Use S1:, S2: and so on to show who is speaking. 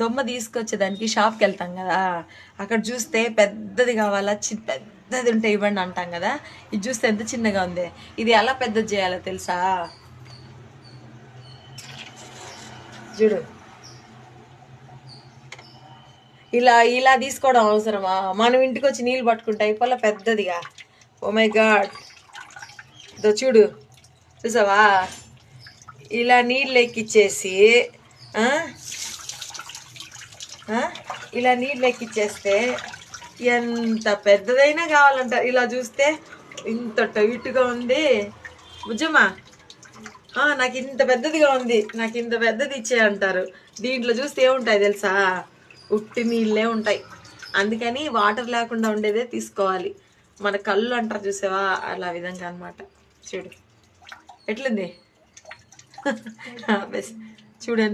S1: దొమ్మ తీసుకొచ్చేదానికి షాప్కి వెళ్తాం కదా, అక్కడ చూస్తే పెద్దది కావాలా, పెద్దది ఉంటే ఇవ్వండి అంటాం కదా. ఇది చూస్తే ఎంత చిన్నగా ఉంది. ఇది ఎలా పెద్దది చేయాలో తెలుసా? చూడు, ఇలా ఇలా తీసుకోవడం అవసరమా? మనం ఇంటికి వచ్చి నీళ్ళు పట్టుకుంటే అయిపోలా పెద్దదిగా. ఓ మై గాడ్, దో చూడు, చూసావా? ఇలా నీళ్ళు ఎక్కిచ్చేసి ఇలా నీళ్ళు ఎక్కిచ్చేస్తే ఎంత పెద్దదైనా కావాలంట. ఇలా చూస్తే ఇంత టైట్గా ఉంది. బుజ్జమ్మా, నాకు ఇంత పెద్దదిగా ఉంది, నాకు ఇంత పెద్దది ఇచ్చే అంటారు. దీంట్లో చూస్తే ఏముంటాయి తెలుసా? ఉట్టి నీళ్ళే ఉంటాయి. అందుకని వాటర్ లేకుండా ఉండేదే తీసుకోవాలి. మన కళ్ళు అంటారు చూసావా, అలా విధంగా అనమాట. చూడు ఎట్లుంది. చూడండి.